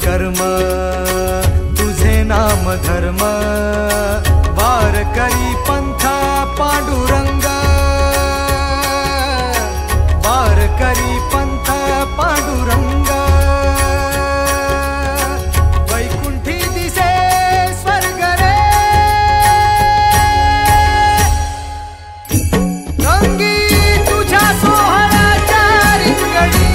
कर्म तुझे नाम धर्म वारकरी पंथा पांडुरंग वारकरी पंथा पांडुरंग वैकुंठी दिसे स्वर्ग रे रंगी तुझ्या सोहळ्याच्या रिंगणी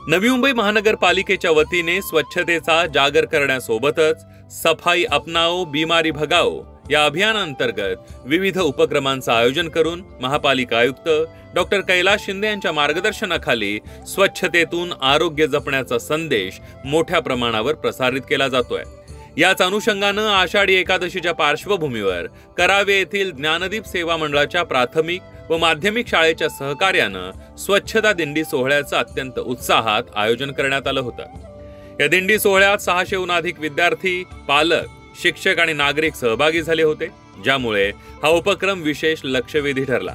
नवी मुंबई महानगरपालिकेच्या वतीने स्वच्छतेचा जागर करण्यासोबतच सफाई अपनाओ बीमारी भगाओ या अभियानांतर्गत विविध उपक्रमांचं आयोजन करून महापालिका आयुक्त डॉक्टर कैलास शिंदे यांच्या मार्गदर्शनाखाली स्वच्छतेतून आरोग्य जपण्याचा संदेश मोठ्या प्रमाणावर प्रसारित केला जातोय। याच अनुषंगानं आषाढी एकादशीच्या पार्श्वभूमीवर करावे येथील ज्ञानदीप सेवा मंडळाच्या प्राथमिक व माध्यमिक शाळेच्या सहकार्यानं स्वच्छता दिंडी सोहळ्याचं अत्यंत उत्साहात आयोजन करण्यात आलं होतं। या दिंडी सोहळ्यात 600हून अधिक विद्यार्थी, पालक, शिक्षक आणि नागरिक सहभागी झाले होते, ज्यामुळे हा उपक्रम विशेष लक्षवेधी ठरला।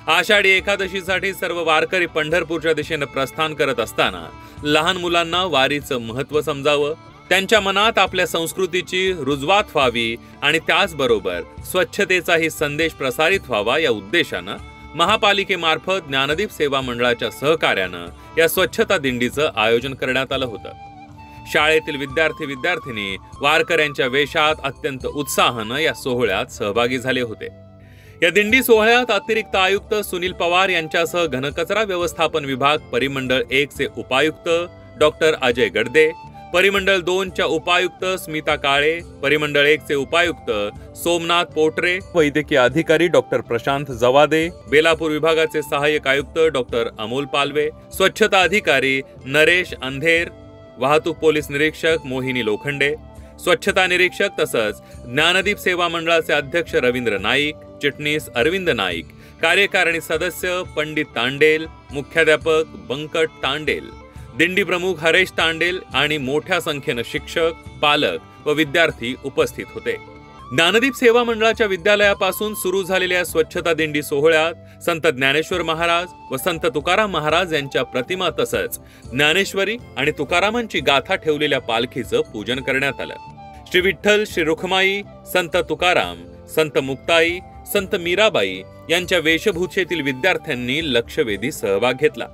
आषाढी एकादशीसाठी सर्व वारकरी पंढरपूरच्या दिशेने प्रस्थान करत असताना लहान मुलांना वारीचं महत्त्व समजावं, त्यांच्या मनात आपल्या संस्कृतीची रुजवात व्हावी आणि त्याचबरोबर स्वच्छतेचाही संदेश प्रसारित व्हावा या उद्देशानं महापालिकेमार्फत ज्ञानदीप सेवा मंडळाच्या सहकार्यानं या स्वच्छता दिंडीचं आयोजन करण्यात आलं होतं। शाळेतील विद्यार्थी विद्यार्थिनी वारकऱ्यांच्या वेशात अत्यंत उत्साहानं या सोहळ्यात सहभागी झाले होते। या दिंडी सोहळ्यात अतिरिक्त आयुक्त सुनील पवार यांच्यासह घनकचरा व्यवस्थापन विभाग परिमंडळ 1 चे उपायुक्त डॉक्टर अजय गडदे, परिमंडळ 2 च्या उपायुक्त स्मिता काळे, परिमंडळ 1 चे उपायुक्त सोमनाथ पोटरे, वैद्यकीय अधिकारी डॉक्टर प्रशांत जवादे, बेलापूर विभागाचे सहाय्यक आयुक्त डॉक्टर अमोल पालवे, स्वच्छता अधिकारी नरेश अंधेर, वाहतूक पोलीस निरीक्षक मोहिनी लोखंडे, स्वच्छता निरीक्षक तसंच ज्ञानदीप सेवा मंडळाचे अध्यक्ष रवींद्र नाईक, चिटणीस अरविंद नाईक, कार्यकारिणी सदस्य पंडित तांडेल, मुख्याध्यापक बंकट तांडेल, दिंडी प्रमुख हरेश तांडेल आणि मोठ्या संख्येनं शिक्षक, पालक व विद्यार्थी उपस्थित होते। ज्ञानदीप सेवा मंडळाच्या विद्यालयापासून सुरू झालेल्या स्वच्छता दिंडी सोहळ्यात संत ज्ञानेश्वर महाराज व संत तुकाराम महाराज यांच्या प्रतिमा तसंच ज्ञानेश्वरी आणि तुकारामांची गाथा ठेवलेल्या पालखीचं पूजन करण्यात आलं। श्री विठ्ठल, श्री रुखमाई, संत तुकाराम, संत मुक्ताई, संत मीराबाई यांच्या वेशभूषेतील विद्यार्थ्यांनी लक्षवेधी सहभाग घेतला।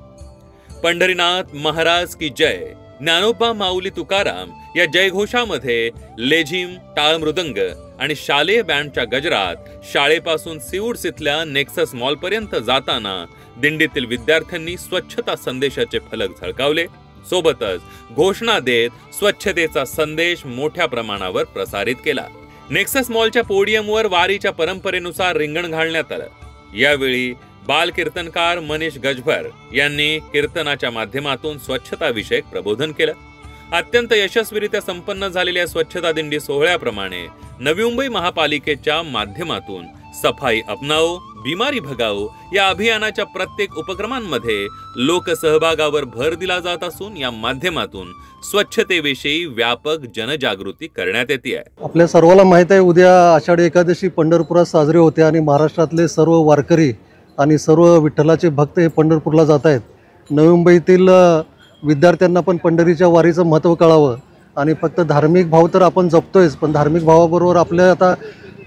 पंढरीनाथ महाराज की जय, ज्ञानोबा माऊली तुकाराम या जयघोषामध्ये लेझिम, टाळ मृदंग आणि शालेय बँडच्या गजरात शाळेपासून सिऊड्स इथल्या नेक्सस मॉल पर्यंत जाताना दिंडीतील विद्यार्थ्यांनी स्वच्छता संदेशाचे फलक झळकावले, सोबतच घोषणा देत स्वच्छतेचा संदेश मोठ्या प्रमाणावर प्रसारित केला। नेक्सस मॉलच्या पोडियमवर वारीच्या परंपरेनुसार रिंगण घालण्यात आलं। यावेळी बाल कीर्तनकार मनीष गजभर यांनी कीर्तनाच्या माध्यमातून स्वच्छता विषयक प्रबोधन केलं। अत्यंत यशस्वीरित्या संपन्न झालेल्या स्वच्छता दिंडी सोहळ्याप्रमाणे नवी मुंबई महापालिकेच्या माध्यमातून सफाई अपनाओ बीमारी भगाओ या अभियानाच्या प्रत्येक उपक्रमांमध्ये लोकसहभागावर भर दिला जात असून या माध्यमातून स्वच्छतेविषयी व्यापक जनजागृती करण्यात येते। आपल्या सर्वांना माहित आहे, उद्या आषाढी एकादशी पंढरपुरात साजरी होते आणि महाराष्ट्रातले सर्व वारकरी आणि सर्व विठ्ठलाचे भक्त हे पंढरपूरला जात आहेत। नवी मुंबईतील विद्यार्थ्यांना पण पंढरीच्या वारीचं महत्त्व कळावं आणि फक्त धार्मिक भाव तर आपण जपतोयच, पण धार्मिक भावाबरोबर आपल्या आता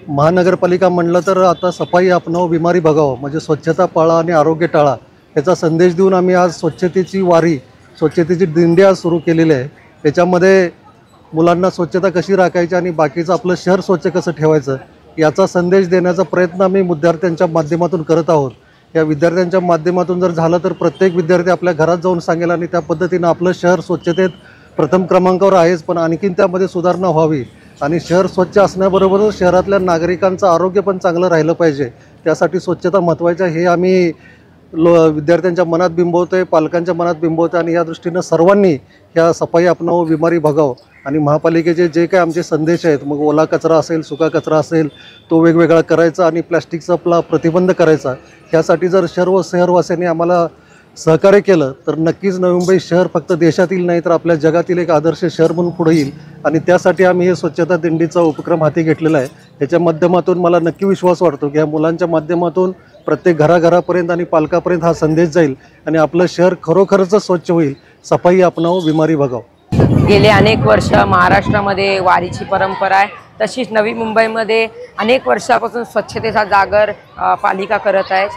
महानगरपालिका म्हणलं तर आता सफाई अपनाओ बीमारी भगाओ म्हणजे स्वच्छता पाळा आणि आरोग्य टाळा याचा संदेश देऊन आम्ही आज स्वच्छतेची वारी, स्वच्छतेची दिंडी आज सुरू केलेली आहे। याच्यामध्ये मुलांना स्वच्छता कशी राखायची आणि बाकीचं आपलं शहर स्वच्छ कसं ठेवायचं याचा संदेश देण्याचा प्रयत्न आम्ही विद्यार्थ्यांच्या माध्यमातून करत आहोत। या विद्यार्थ्यांच्या माध्यमातून जर झालं तर प्रत्येक विद्यार्थी आपल्या घरात जाऊन सांगेल आणि त्या पद्धतीनं आपलं शहर स्वच्छतेत प्रथम क्रमांकावर आहेच, पण आणखीन त्यामध्ये सुधारणा व्हावी आणि शहर स्वच्छ असण्याबरोबरच शहरातल्या नागरिकांचं आरोग्य पण चांगलं राहिलं पाहिजे, त्यासाठी स्वच्छता महत्त्वाची आहे हे आम्ही विद्यार्थ्यांच्या मनात बिंबवतोय, पालकांच्या मनात बिंबवतोय आणि या दृष्टीनं सर्वांनी ह्या सफाई अपनाओ बीमारी भगाओ आणि महापालिकेचे जे काही आमचे संदेश आहेत, मग ओला कचरा असेल सुका कचरा असेल तो वेगवेगळा करायचा आणि प्लास्टिकचा आपला प्रतिबंध करायचा, ह्यासाठी जर सर्व शहरवासियांनी आम्हाला सहकार्य केलं तर नक्कीच नवी मुंबई शहर फक्त देशातील नाही तर आपल्या जगातील एक आदर्श शहर म्हणून पुढे येईल. आणि त्यासाठी आम्ही हे स्वच्छता दिंडीचा उपक्रम हाती घेतलेला आहे. याच्या माध्यमातून मला नक्की विश्वास वाटतो की या मुलांच्या माध्यमातून प्रत्येक घराघरापर्यंत आणि पालकापर्यंत हा संदेश जाईल आणि आपलं शहर खरोखरच स्वच्छ होईल. सफाई अपनाओ, बीमारी भगाओ. गेले अनेक वर्ष महाराष्ट्रामध्ये वारीची परंपरा आहे. तशीच नवी मुंबईमध्ये अनेक वर्षापासून स्वच्छतेचा जागर पालिका करत आहे.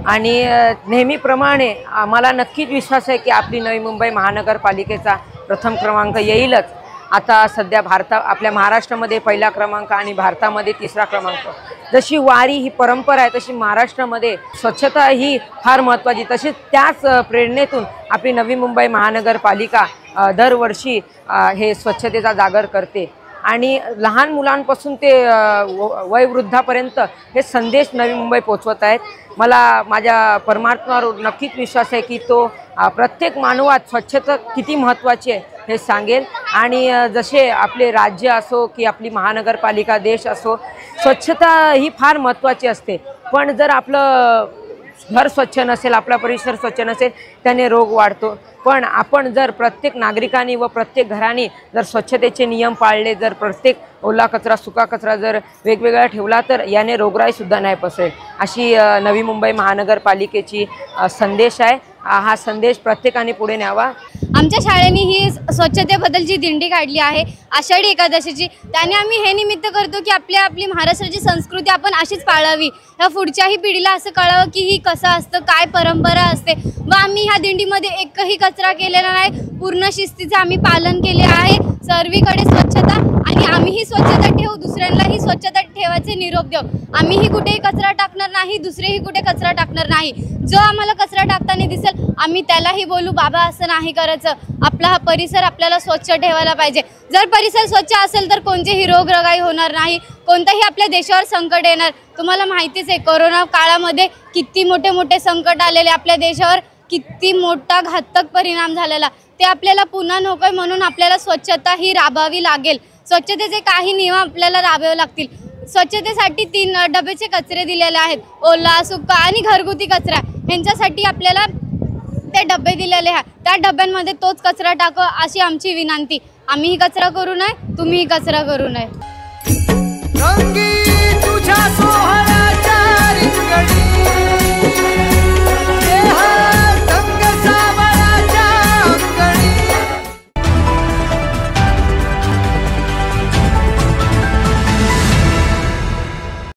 आणि नेहमीप्रमाणे आम्हाला नक्कीच विश्वास आहे की आपली नवी मुंबई महानगरपालिकेचा प्रथम क्रमांक येईलच. आता सध्या आपल्या महाराष्ट्रामध्ये पहिला क्रमांक आणि भारतामध्ये तिसरा क्रमांक. जशी वारी ही परंपरा आहे तशी महाराष्ट्रामध्ये स्वच्छता ही फार महत्त्वाची. तशीच त्याच प्रेरणेतून आपली नवी मुंबई महानगरपालिका दरवर्षी हे स्वच्छतेचा जागर करते. आणि लहान मुलांपासून ते वयोवृद्धापर्यंत हे संदेश नवी मुंबई पोचवत आहेत. मला माझ्या परमात्म्यावर नक्कीच विश्वास आहे की तो प्रत्येक मानवात स्वच्छता किती महत्त्वाची आहे हे सांगेल. आणि जसे आपले राज्य असो की आपली महानगरपालिका देश असो, स्वच्छता ही फार महत्त्वाची असते. पण जर आपलं घर स्वच्छ नसेल, आपला परिसर स्वच्छ नसेल, त्याने रोग वाढतो. पण आपण जर प्रत्येक नागरिकांनी व प्रत्येक घराने जर स्वच्छतेचे नियम पाळले, जर प्रत्येक ओला कचरा सुका कचरा जर वेगवेगळा ठेवला तर याने रोगराईसुद्धा नाही पसरेल. अशी नवी मुंबई महानगरपालिकेची संदेश आहे. हा संदेश प्रत्येकाने पुढे न्यावा. आमच्या शाळेने ही स्वच्छतेबद्दलची दिंडी काढली आहे आषाढी एकादशीची. त्याने आम्ही हे निमित्त करतो की आपली महाराष्ट्राची संस्कृती आपण अशीच पाळावी. ह्या पुढच्याही पिढीला असं कळावं की ही कसं असतं, काय परंपरा असते. व आम्ही ह्या दिंडीमध्ये एकही कचरा केलेला नाही. पूर्ण शिस्तीचे आम्ही पालन केले आहे. सर्वीकडे स्वच्छता आणि आम्हीही स्वच्छता ठेवू, दुसऱ्यांनाही स्वच्छता ठेवायचे निरोप देऊ. आम्हीही कुठेही कचरा टाकणार नाही, दुसरेही कुठे कचरा टाकणार नाही. जो आम्हाला कचरा टाकताना दिसेल आम्ही त्यालाही बोलू, बाबा असं नाही करायचं, आपला हा परिसर आपल्याला स्वच्छ ठेवायला पाहिजे. जर परिसर स्वच्छ असेल तर कोणतेही रोगराई होणार नाही, कोणताही आपल्या देशावर संकट येणार. तुम्हाला माहितीच आहे कोरोना काळामध्ये किती मोठे मोठे संकट आलेले आपल्या देशावर, किती मोठा घातक परिणाम झालेला. ते आपल्याला पुन्हा नकोय म्हणून आपल्याला स्वच्छता ही राबावी लागेल. स्वच्छतेचे काही नियम आपल्याला राबावे लागतील. स्वच्छतेसाठी 3 डब्याचे कचरे दिलेले आहेत, ओला, सुका आणि घरगुती कचरा. ह्यांच्यासाठी आपल्याला ते डबे दिलेले आहेत. त्या डब्यांमध्ये तोच कचरा टाका अशी आमची विनंती. आम्हीही कचरा करू नये, तुम्हीही कचरा करू नये. रंगी तुझ्या सोहळ्यात